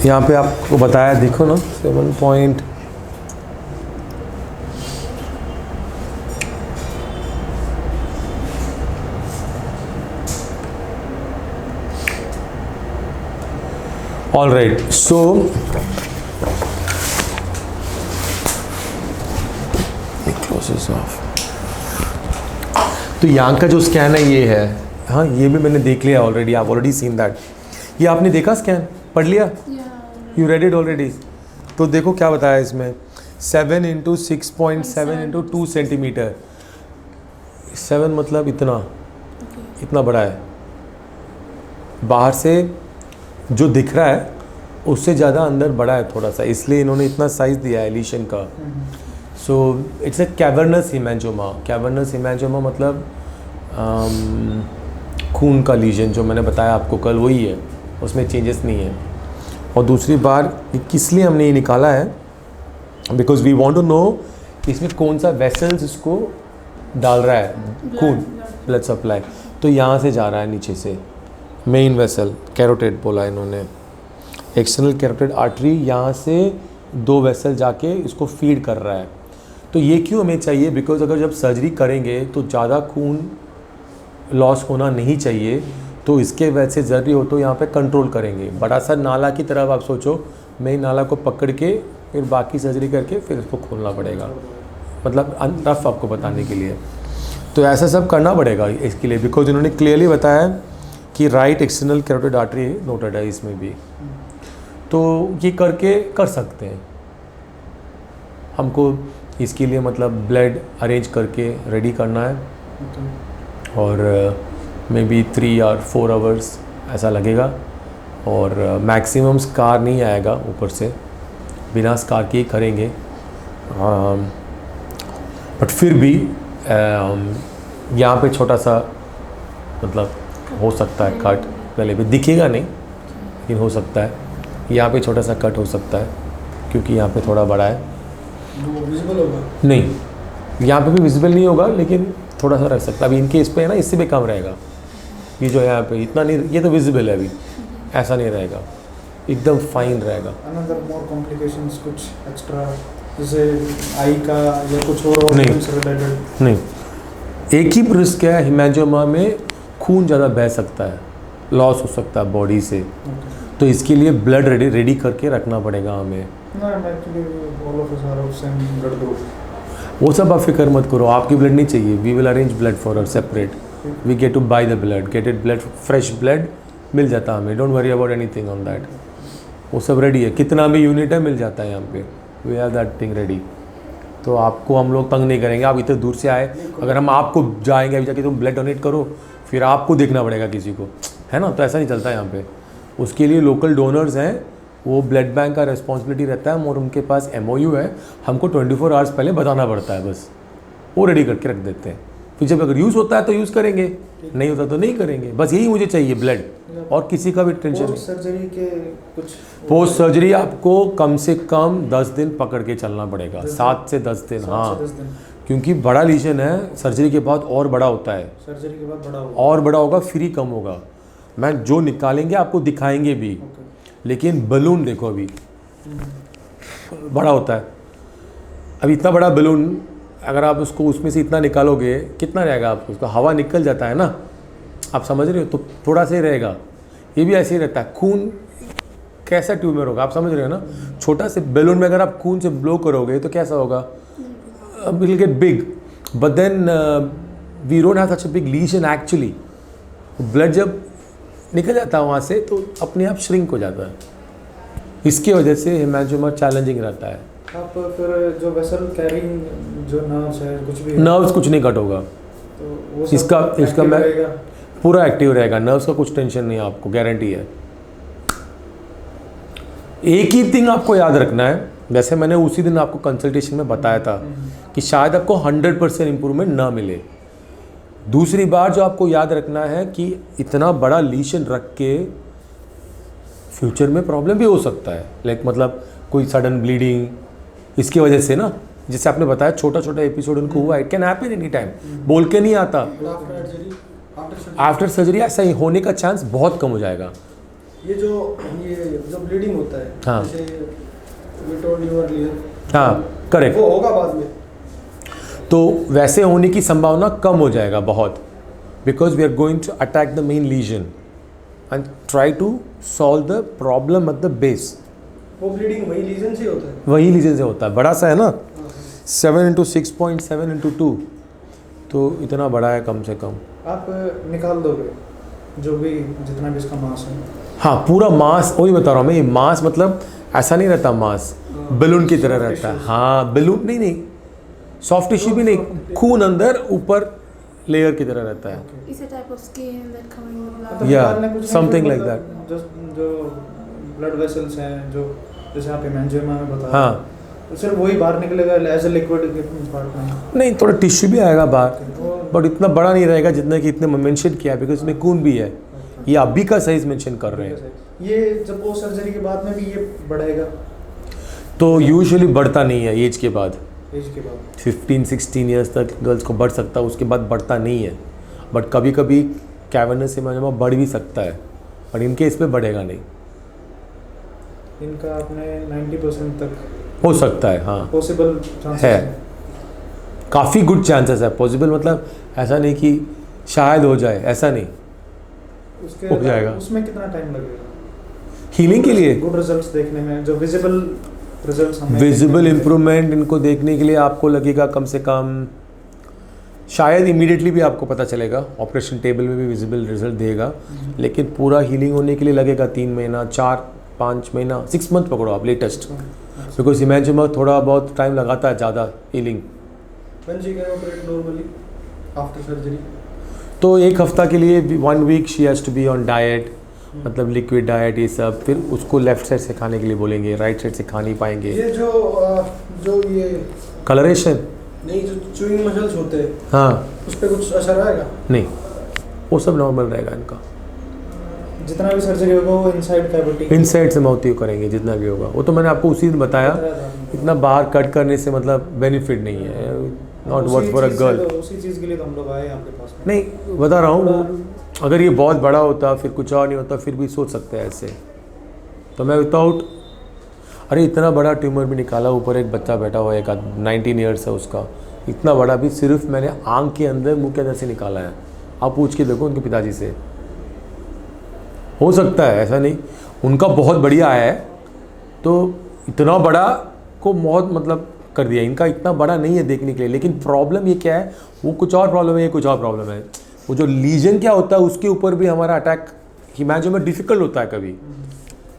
यहाँ पे आपको बताया, देखो ना 7 point all right. So closes off, तो यहाँ का जो स्कैन है ये है, हाँ ये भी मैंने देख लिया ऑलरेडी, आप ऑलरेडी सीन दैट। ये आपने देखा स्कैन, पढ़ लिया, यू रेड इट ऑलरेडी। तो देखो क्या बताया इसमें, 7 × 6.7 × 2 सेंटीमीटर। 7 मतलब इतना, इतना बड़ा है, बाहर से जो दिख रहा है उससे ज़्यादा अंदर बड़ा है थोड़ा सा, इसलिए इन्होंने इतना साइज़ दिया है लीशन का। So it's a cavernous hemangioma. Cavernous hemangioma मतलब खून का लीजन, जो मैंने बताया आपको कल, वही है, उसमें चेंजेस नहीं है। और दूसरी बार किस लिए हमने ये निकाला है, because we want to know इसमें कौन सा वेसल्स इसको डाल रहा है खून, ब्लड सप्लाई। तो यहाँ से जा रहा है नीचे से, मेन वेसल, कैरोटिड बोला इन्होंने, एक्सटर्नल कैरोटिड आर्टरी, यहाँ से 2 वेसल जाके इसको फीड कर रहा है। तो ये क्यों हमें चाहिए, बिकॉज अगर जब सर्जरी करेंगे तो ज़्यादा खून लॉस होना नहीं चाहिए, तो इसके वजह से ज़रूरी हो तो यहाँ पे कंट्रोल करेंगे। बड़ा सा नाला की तरफ आप सोचो, मेन नाला को पकड़ के फिर बाकी सर्जरी करके फिर इसको खोलना पड़ेगा, मतलब रफ आपको बताने के लिए। तो ऐसा सब करना पड़ेगा इसके लिए, बिकॉज इन्होंने क्लियरली बताया कि right external carotid artery noted है इसमें भी। तो ये करके कर सकते हैं, हमको इसके लिए मतलब ब्लड अरेंज करके रेडी करना है, और मे बी 3 or 4 आवर्स ऐसा लगेगा, और मैक्सिमम स्कार नहीं आएगा, ऊपर से बिना स्कार के ही करेंगे। बट फिर भी यहाँ पे छोटा सा मतलब हो सकता है कट, पहले भी दिखेगा नहीं लेकिन हो सकता है, यहाँ पे छोटा सा कट हो सकता है क्योंकि यहाँ पे थोड़ा बड़ा है। विजिबल होगा? नहीं, यहाँ पे भी विजिबल नहीं होगा, लेकिन थोड़ा सा रह सकता है। अभी इनके इस पे है ना, इससे भी कम रहेगा, ये जो है यहाँ पे इतना नहीं, ये तो विजिबल है, अभी ऐसा नहीं रहेगा, एकदम फाइन रहेगा। अनदर मोर कॉम्प्लिकेशंस कुछ एक्स्ट्रा, जैसे आई का या कुछ और नहीं, रिलेटेड? नहीं, एक ही रिस्क है हेमांजियोमा में, खून ज़्यादा बह सकता है, लॉस हो सकता है बॉडी से, तो इसके लिए ब्लड रेडी करके रखना पड़ेगा हमें। वो सब आप फिक्र मत करो, आपकी ब्लड नहीं चाहिए, we will arrange blood for our separate, we get to buy the blood, get it blood, fresh blood मिल जाता है हमें, don't worry about anything on that. वो सब रेडी है, कितना भी यूनिट है मिल जाता है यहाँ पे, we have that thing ready. तो आपको हम लोग तंग नहीं करेंगे, आप इतने दूर से आए, अगर हम आपको जाएंगे अभी जाके तुम ब्लड डोनेट करो, फिर आपको देखना पड़ेगा किसी को, है ना, तो ऐसा नहीं चलता यहाँ पे। उसके लिए लोकल डोनर्स हैं, वो ब्लड बैंक का रिस्पॉन्सिबिलिटी रहता है, और उनके पास MOU है, हमको 24 आवर्स पहले बताना पड़ता है, बस वो रेडी करके रख देते हैं। फिर जब अगर यूज़ होता है तो यूज़ करेंगे, नहीं होता तो नहीं करेंगे, बस यही मुझे चाहिए ब्लड, और किसी का भी टेंशन नहीं। सर्जरी के कुछ पोस्ट सर्जरी आपको कम से कम 10 दिन पकड़ के चलना पड़ेगा, 7 से 10 दिन, हाँ, क्योंकि बड़ा लीजन है, सर्जरी के बाद और बड़ा होता है, सर्जरी के बाद बड़ा होगा, और बड़ा होगा, फिर ही कम होगा। मैं जो निकालेंगे आपको दिखाएंगे भी, लेकिन बलून देखो अभी बड़ा होता है, अभी इतना बड़ा बलून अगर आप उसको उसमें से इतना निकालोगे कितना रहेगा आपको, उसका हवा निकल जाता है ना, आप समझ रहे हो, तो थोड़ा सा ही रहेगा। ये भी ऐसे ही रहता है, खून कैसा ट्यूमर होगा, आप समझ रहे हो ना, छोटा से बैलून में अगर आप खून से ब्लो करोगे तो कैसा होगा, will get big, but then we don't have such a big lesion actually. Blood जब निकल जाता है वहाँ से तो अपने आप श्रिंक हो जाता है, इसकी वजह से हेमांजियोमा चैलेंजिंग रहता है। आप फिर जो वेसल कैरिंग जो नर्व्स है, कुछ भी नर्व्स कुछ नहीं कट होगा, तो वो इसका मैं पूरा एक्टिव रहेगा, नर्व्स का कुछ टेंशन नहीं है, आपको गारंटी है। एक ही थिंग आपको याद रखना है, जैसे मैंने उसी दिन आपको कंसल्टेशन में बताया था कि शायद आपको 100% इम्प्रूवमेंट ना मिले। दूसरी बार जो आपको याद रखना है कि इतना बड़ा लीशन रख के फ्यूचर में प्रॉब्लम भी हो सकता है, लाइक मतलब कोई सडन ब्लीडिंग इसकी वजह से ना, जैसे आपने बताया छोटा छोटा एपिसोड उनको हुआ, it can happen any time, बोल के नहीं आता। आफ्टर सर्जरी ऐसा ही होने का चांस बहुत कम हो जाएगा, ये जो ब्लीडिंग होता है, हाँ। जैसे we told you earlier, हाँ करेक्ट। वो होगा बाद में। तो वैसे होने की संभावना कम हो जाएगा बहुत, because we are going to attack the main lesion and try to solve the problem at the base. वो ब्लीडिंग वही लीजन से होता है? वही लीजन से होता है, बड़ा सा है ना, 7 × 6.7 × 2, तो इतना बड़ा है कम से कम। आप निकाल दोगे जो भी जितना भी इसका मास है? हाँ पूरा मास, वही बता रहा हूँ मैं, ये मास मतलब ऐसा नहीं रहता मास, बैलून की तरह रहता है। हाँ बैलून नहीं, सॉफ्ट टिश्यू भी नहीं, खून अंदर ऊपर लेयर की तरह रहता है। Is a type of skin that covering the blood. मतलब Yeah, निकालने कुछ नहीं, something फिर like मतलब जो ब्लड वेसल्स हैं, जो जैसे आप हेमेंजियोमा में बता रहे हाँ हैं, सिर्फ वही बाहर निकलेगा एज ए लिक्विड पार्ट में? नहीं, थोड़ा टिश्यू भी आएगा बाहर, वो बट इतना बड़ा नहीं रहेगा जितना कि इतने मेंशन किया है, बिकॉज इसमें खून भी है। ये अभी का साइज मेंशन कर रहे हैं। ये जब पोस्ट सर्जरी के बाद में भी ये बढ़ेगा? तो यूजुअली बढ़ता नहीं है एज के बाद, एज के बाद 15-16 ईयर्स तक गर्ल्स को बढ़ सकता है, उसके बाद बढ़ता नहीं है। बट कभी कभी कैवर्नस हेमांजियोमा बढ़ भी सकता है, पर इनके इस पे बढ़ेगा नहीं। इनका अपने 90% तक हो सकता है, हाँ पॉसिबल चांसेस है, काफ़ी गुड चांसेस है। पॉसिबल मतलब ऐसा नहीं कि शायद हो जाए, ऐसा नहीं, उसके हो जाएगा। उसमें कितना टाइम लगेगा हीलिंग के लिए? गुड रिजल्ट्स देखने में, जो विजिबल रिजल्ट्स हमें विजिबल इम्प्रूवमेंट इनको देखने के लिए आपको लगेगा कम से कम, शायद इमीडिएटली भी आपको पता चलेगा, ऑपरेशन टेबल में भी विजिबल रिजल्ट देगा, लेकिन पूरा हीलिंग होने के लिए लगेगा 3 महीना, 4-5 महीना, 6 मंथ पकड़ो आप लेटेस्ट, बिकॉज हेमांजियोमा थोड़ा बहुत टाइम लगाता है ज़्यादा healing. When she can operate normally after surgery? तो 1 हफ्ता के लिए 1 week she has to be on diet, मतलब लिक्विड डाइट ये सब, फिर उसको लेफ्ट साइड से खाने के लिए बोलेंगे, राइट साइड से खा नहीं पाएंगे। ये जो ये कलरेशन नहीं, जो चूइंग मसल्स होते हैं, हाँ उस पर कुछ असर आएगा? नहीं, वो सब नॉर्मल रहेगा इनका। जितना भी सर्जरी होगा वो इनसाइड कैविटी, इनसाइड से माउथ करेंगे जितना भी होगा, वो तो मैंने आपको उसी दिन बताया। इतना बाहर कट करने से मतलब बेनिफिट नहीं है, not worth for a girl. उसी चीज़ के लिए तो हम लोग आए आपके पास में। नहीं बता रहा हूँ, अगर ये बहुत बड़ा होता फिर कुछ और नहीं होता, फिर भी सोच सकते हैं ऐसे। तो मैं विदाउट, अरे इतना बड़ा ट्यूमर भी निकाला, ऊपर एक बच्चा बैठा हुआ है, एक 19 ईयर्स है उसका, इतना बड़ा भी सिर्फ मैंने आँख के अंदर, मुंह के अंदर से निकाला है। आप पूछ के देखो उनके पिताजी से, हो सकता है, ऐसा नहीं। उनका बहुत बढ़िया है, तो इतना बड़ा को बहुत मतलब कर दिया, इनका इतना बड़ा नहीं है देखने के लिए। लेकिन प्रॉब्लम ये क्या है, वो कुछ और प्रॉब्लम है, ये कुछ और प्रॉब्लम है। वो जो लीजन क्या होता है उसके ऊपर भी हमारा अटैक हेमांजियोमा में डिफिकल्ट होता है कभी,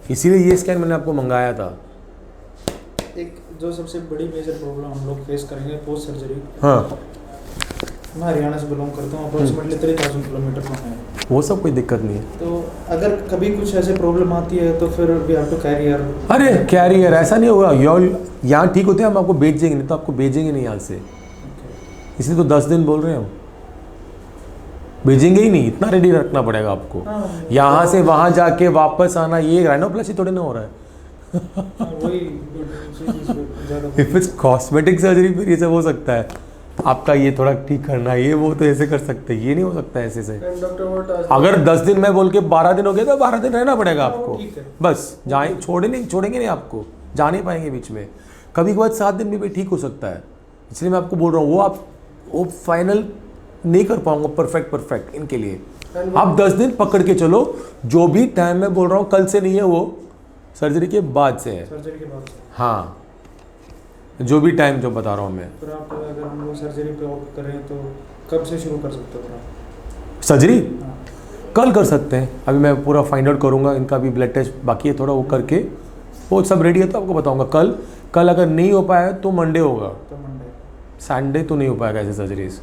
इसीलिए ये स्कैन मैंने आपको मंगाया था। एक जो सबसे बड़ी मेजर प्रॉब्लम हम लोग फेस करेंगे पोस्ट सर्जरी, हाँ मैं हरियाणा से बिलोंग करता हूँ, अप्रोक्सीमेटली 3000 किलोमीटर का है, वो सब कोई दिक्कत नहीं है। तो अगर कभी कुछ ऐसे प्रॉब्लम आती है तो फिर वी हैव टू कैरियर। अरे कैरियर ऐसा नहीं होगा, यहाँ ठीक होते हैं, हम आपको भेजेंगे, नहीं तो आपको भेजेंगे नहीं यहाँ से, इसलिए तो 10 दिन बोल रहे हैं हम, भेजेंगे ही नहीं, इतना रेडी रखना पड़ेगा आपको। यहाँ से वहाँ जाके वापस आना, ये राइनोप्लास्टी थोड़ी ना हो रहा है। वही इफ इट्स कॉस्मेटिक सर्जरी फिर ये सब हो सकता है, आपका ये थोड़ा ठीक करना, ये वो तो ऐसे कर सकते हैं, ये नहीं हो सकता ऐसे से। अगर 10 दिन मैं बोल के 12 दिन हो गए तो 12 दिन रहना पड़ेगा आपको, बस जाए छोड़ेंगे नहीं आपको, जा नहीं पाएंगे बीच में। कभी कभार 7 दिन में भी ठीक हो सकता है, इसलिए मैं आपको बोल रहा हूँ वो फाइनल नहीं कर पाऊंगा परफेक्ट इनके लिए। आप 10 दिन पकड़ के चलो, जो भी टाइम मैं बोल रहा हूँ कल से नहीं है, वो सर्जरी के बाद से है। सर्जरी के बाद से? हाँ, जो भी टाइम जो बता रहा हूँ मैं। फिर आप अगर हम लोग सर्जरी पे ऑप्ट करें तो कब से शुरू कर सकते हो सर्जरी? हाँ। कल कर सकते हैं, अभी मैं पूरा फाइंड आउट करूँगा, इनका भी ब्लड टेस्ट बाकी है थोड़ा, वो करके वो सब रेडी है तो आपको बताऊँगा कल अगर नहीं हो पाया तो मंडे होगा, तो मंडे, संडे तो नहीं हो पाएगा ऐसे सर्जरीज।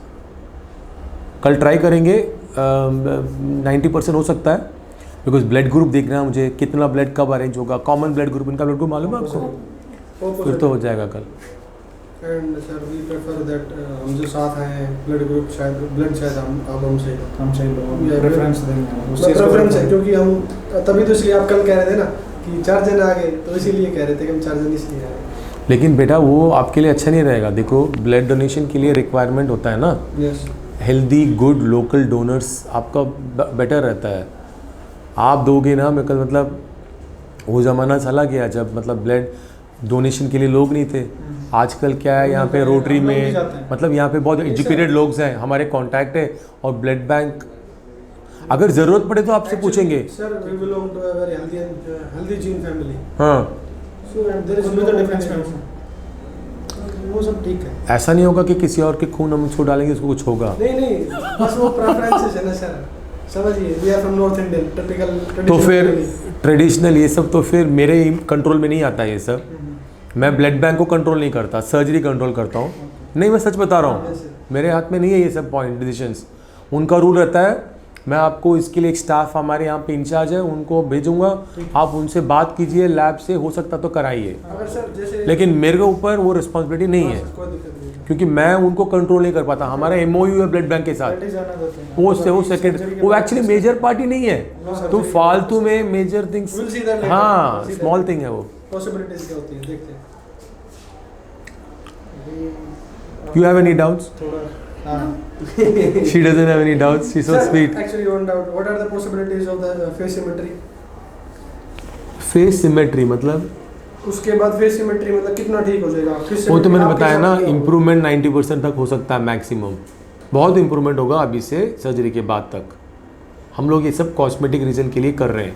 कल ट्राई करेंगे, 90% हो सकता है, बिकॉज ब्लड ग्रुप देखना है मुझे, कितना ब्लड कब अरेंज होगा, कॉमन ब्लड ग्रुप, इनका ब्लड ग्रुप मालूम है आपको, फिर तो हो जाएगा कल। And sir we prefer that हम जो साथ आए ब्लड ग्रुप शायद हम हमसे प्रेफरेंस देंगे, उससे प्रेफरेंस है, क्योंकि हम तभी तो इसलिए आप कल कह रहे थे ना कि 4 जन आ गए, तो इसीलिए कह रहे थे कि हम 4 जन इसलिए आए। लेकिन बेटा वो आपके लिए अच्छा नहीं रहेगा, देखो ब्लड डोनेशन के लिए रिक्वायरमेंट होता है ना, yes, healthy good local donors आपका बेटर रहता है। आप दोगे ना मैं कल मतलब वो ज़माना चला गया जब मतलब ब्लड डोनेशन के लिए लोग नहीं थे। आजकल क्या है यहाँ पे रोटरी में मतलब यहाँ पे बहुत एजुकेटेड लोग हैं, हमारे कांटेक्ट है और ब्लड बैंक अगर ज़रूरत पड़े तो आपसे पूछेंगे। Sir we belong to a very healthy gene family. हाँ so there is no difference, वो सब ठीक है। ऐसा नहीं होगा कि किसी और के खून हम छू डालेंगे उसको कुछ होगा। नहीं बस वो प्रेफरेंसेस है ना सर, समझिए we are from north Indian typical. तो फिर ट्रेडिशनल ये सब तो फिर मेरे कंट्रोल में नहीं आता ये सब। मैं ब्लड बैंक को कंट्रोल नहीं करता, सर्जरी कंट्रोल करता हूँ। नहीं मैं सच बता रहा हूँ, मेरे हाथ में नहीं है ये सब पॉइंट डिसीजंस। उनका रूल रहता है, मैं आपको इसके लिए एक स्टाफ हमारे यहाँ पे इंचार्ज है उनको भेजूंगा, आप उनसे बात कीजिए, लैब से हो सकता तो कराइए, लेकिन मेरे के ऊपर वो रिस्पॉन्सिबिलिटी नहीं है क्योंकि मैं उनको कंट्रोल नहीं कर पाता। हमारा MOU है ब्लड बैंक के साथ, वो सेकेंड वो एक्चुअली मेजर पार्टी नहीं है, तो फालतू में मेजर थिंग्स, हाँ स्मॉल थिंग है वो। पॉसिबिलिटीज क्या होती है देखते हैं। You have any doubts? She doesn't have any doubts. She's so sweet. Actually, one doubt. What are the possibilities of the face symmetry? Face symmetry मतलब? उसके बाद फेस सिमेट्री मतलब कितना ठीक हो जाएगा? वो तो मैंने बताया ना, इम्प्रूवमेंट 90% तक हो सकता है मैक्सिमम। बहुत इम्प्रूवमेंट होगा अभी से सर्जरी के बाद तक। हम लोग ये सब कॉस्मेटिक रीजन के लिए कर रहे हैं।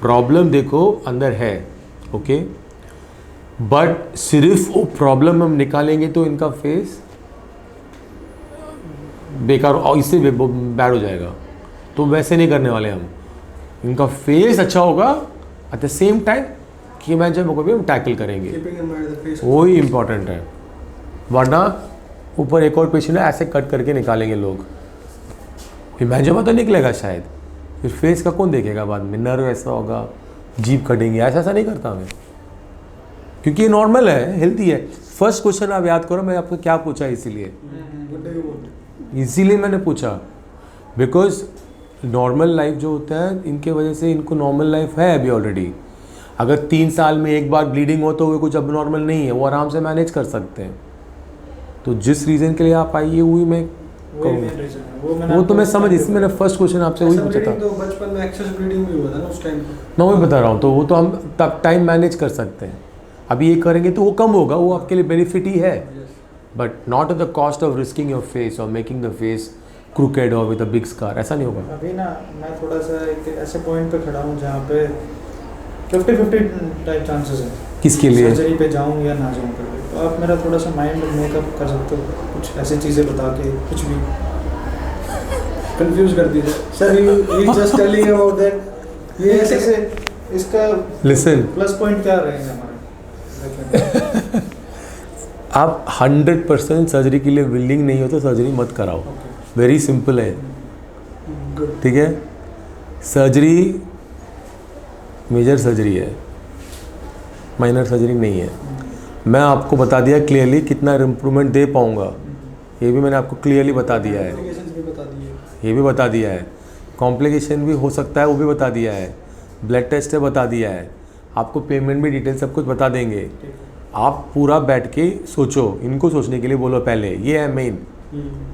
प्रॉब्लम देखो अंदर है, ओके, बट सिर्फ वो प्रॉब्लम हम निकालेंगे तो इनका फेस बेकार और इससे बैड हो जाएगा, तो वैसे नहीं करने वाले हम। इनका फेस अच्छा होगा एट द सेम टाइम कि मैं जब को भी हम टैकल करेंगे, वही इम्पोर्टेंट है। वरना ऊपर एक और पेशेंट है ऐसे कट करके निकालेंगे लोग, इमेजिन तो निकलेगा शायद, फिर फेस का कौन देखेगा बाद में, नर्व ऐसा होगा, जीभ कटेंगे, ऐसा नहीं करता मैं, क्योंकि ये नॉर्मल है, हेल्थी है। फर्स्ट क्वेश्चन आप याद करो मैं आपको क्या पूछा, इसीलिए मैंने पूछा, बिकॉज नॉर्मल लाइफ जो होता है इनके वजह से इनको नॉर्मल लाइफ है अभी ऑलरेडी। अगर 3 साल में एक बार ब्लीडिंग हो तो वो कुछ अब नॉर्मल नहीं है, वो आराम से मैनेज कर सकते हैं। तो जिस रीज़न के लिए आप आइए वही मैं वो तो मैं समझ, इसलिए मैंने फर्स्ट क्वेश्चन आपसे वही पूछा था। तो बचपन में एक्सेस ब्लीडिंग भी हुआ था ना उस टाइम पे, मैं वही बता रहा हूँ, तो वो तो हम तब टाइम मैनेज कर सकते हैं। अभी ये करेंगे तो वो कम होगा, वो आपके लिए बेनिफिट ही है, but not at the cost of risking your face और मेकिंग द फेस क्रूकेड और विद अ बिग स्कार, ऐसा नहीं होगा। अभी ना मैं थोड़ा सा एक ऐसे पॉइंट पे खड़ा हूँ जहाँ पे 50-50 टाइप चांसेस है किसके लिए सर्जरी पे जाऊँ या ना जाऊँ करके। तो आप मेरा थोड़ा सा माइंड मेकअप कर सकते हो, कुछ ऐसी चीज़ें बता के, कुछ भी कंफ्यूज कर दीजिए sir. You just telling about that, ये ऐसे इसका लिसन प्लस पॉइंट क्या रहेंगे हमारे? आप 100% सर्जरी के लिए विलिंग नहीं हो तो सर्जरी मत कराओ, वेरी सिंपल है, ठीक है। सर्जरी मेजर सर्जरी है, माइनर सर्जरी नहीं है। मैं आपको बता दिया क्लियरली कितना इम्प्रूवमेंट दे पाऊँगा, ये भी मैंने आपको क्लियरली बता दिया है, ये भी बता दिया है, कॉम्प्लिकेशन भी हो सकता है वो भी बता दिया है, ब्लड टेस्ट है बता दिया है, आपको पेमेंट भी डिटेल सब कुछ बता देंगे। आप पूरा बैठ के सोचो, इनको सोचने के लिए बोलो पहले, ये है मेन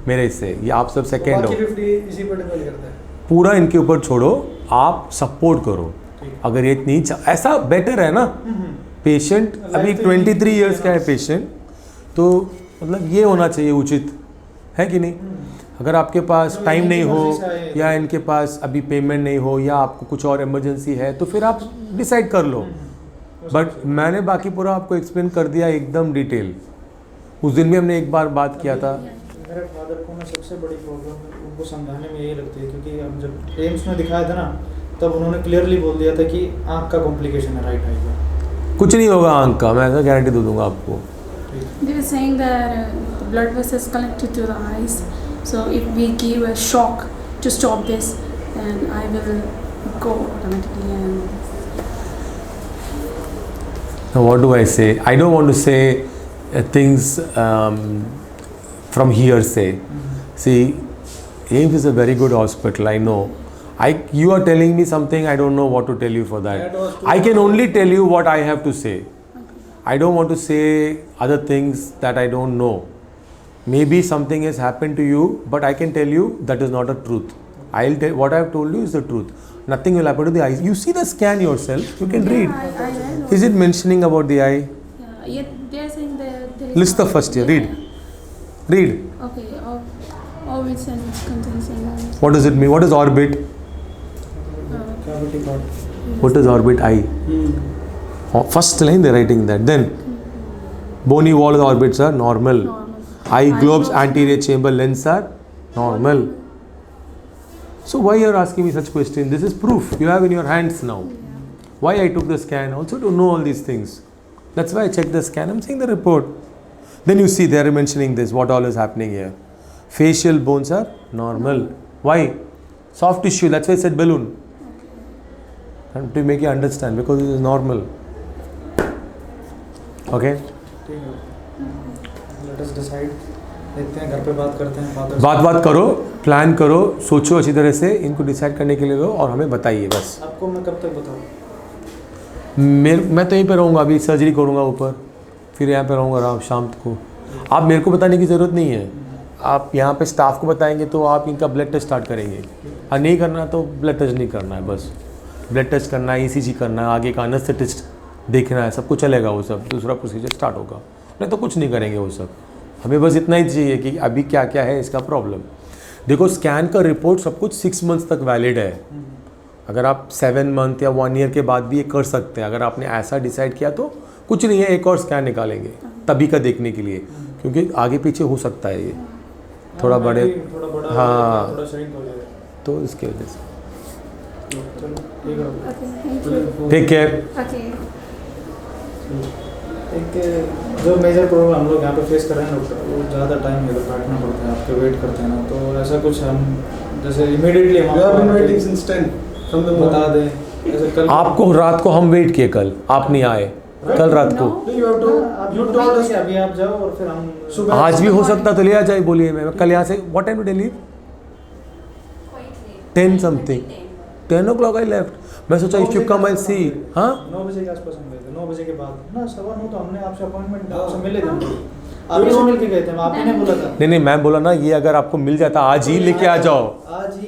मेरे हिस्से, ये आप सब सेकेंड हो, इसी पर डिपेंड करता है। पूरा इनके ऊपर छोड़ो, आप सपोर्ट करो। अगर ये नहीं ऐसा बेटर है ना, पेशेंट अभी 23 इयर्स का है पेशेंट, तो मतलब ये होना चाहिए उचित है कि नहीं। अगर आपके पास टाइम नहीं हो या इनके पास अभी पेमेंट नहीं हो या आपको कुछ और इमरजेंसी है तो फिर आप डिसाइड कर लो, बट मैंने बाकी पूरा आपको एक्सप्लेन कर दिया एकदम डिटेल। उस दिन भी हमने एक बार बात किया था। मेरे फादर को ना सबसे बड़ी प्रॉब्लम उनको समझाने में यही लगती है, क्योंकि हम जब एम्स में दिखाया था ना तब उन्होंने क्लियरली बोल दिया था कि आँख का कॉम्प्लिकेशन है, राइट आई का। कुछ नहीं होगा आँख का, मैं ऐसा गारंटी दे दूंगा आपको। They were saying that the blood vessels connected to the eyes, so if we give a shock to stop this, then I will go automatically. And Now what do I say? I don't want to say things from hearsay. See, AIMS is a very good hospital, I know. You are telling me something, I don't know what to tell you for that. I can only tell you what I have to say. I don't want to say other things that I don't know. Maybe something has happened to you, but I can tell you that is not a truth. I'll tell what I have told you is the truth. Nothing will happen to the eyes. You see the scan yourself. You can read. I know. Is it mentioning about the eye? Yeah, they are saying that there is List the first here. Read. Read. Okay, orbits and contains and What does it mean? What is orbit? Cavity part. What is orbit? Eye. Oh, first line they're writing that. Then bony wall of the orbits are normal. normal. Eye globes, anterior chamber lens are normal. So why you are asking me such question? This is proof you have in your hands now. Why I took the scan? Also to know all these things. That's why I checked the scan. I'm seeing the report. Then you see they are mentioning this. What all is happening here? Facial bones are normal. Why? Soft tissue. That's why I said balloon. And to make you understand, because it is normal. Okay. ठीक है. Let us decide. देखते हैं घर पे बात करते हैं. बात करो, प्लान करो, सोचो अच्छी तरह से, इनको डिसाइड करने के लिए लो और हमें बताइए बस. आपको मैं कब तक बताऊँ? मैं तो यहीं पे रहूँगा. अभी सर्जरी करूँगा ऊपर, फिर यहाँ पे रहूँगा रात शाम को. आप मेरे को बताने की ज़रूरत नहीं है. आप यहाँ पे स्टाफ को बताएंगे तो आप इनका ब्लड टेस्ट स्टार्ट करेंगे. और नहीं करना तो ब्लड टेस्ट नहीं करना है. बस ब्लड टेस्ट करना है, ECG करना है, आगे का एनेस्थेटिस्ट देखना है, सब कुछ चलेगा. वो सब दूसरा प्रोसीजर स्टार्ट होगा. नहीं तो कुछ नहीं करेंगे वो सब. हमें बस इतना ही चाहिए कि अभी क्या क्या है इसका प्रॉब्लम. देखो स्कैन का रिपोर्ट सब कुछ 6 मंथ्स तक वैलिड है. अगर आप 7 मंथ या 1 ईयर के बाद भी ये कर सकते हैं. अगर आपने ऐसा डिसाइड किया तो कुछ नहीं है, एक और स्कैन निकालेंगे तभी का देखने के लिए, क्योंकि आगे पीछे हो सकता है ये थोड़ा बड़े. हाँ, थोड़ा shrink हो जाएगा. तो इसके वजह से चलो ठीक है. Okay, thank you. Take care. Okay. एक जो मेजर प्रॉब्लम हम लोग यहाँ पे फेस कर रहे हैं डॉक्टर, वो ज़्यादा टाइम इधर बैठना पड़ता है, आपके वेट करते हैं ना, तो ऐसा कुछ हम जैसे इमीडिएटली हम बता दें. जैसे कल आपको रात को हम वेट किए, कल आप नहीं आए. कल रात को अभी आप जाओ और फिर हम आज भी हो सकता तो ले आ जाए. बोलिए मैं कल यहाँ से. What time do leave? 10 something. 10 o'clock I left. मैं सोचा इफ यू कम आई सी. हाँ 9 बजे के आसपास हम गए थे. 9 बजे के बाद ना 9:15 तो हमने आपसे अपॉइंटमेंट आपसे मिले थे. आप ही से मिल के गए थे. आप ही ने बोला था. नहीं मैं बोला ना, ये अगर आपको मिल जाता आज ही लेके आ जाओ. आज ही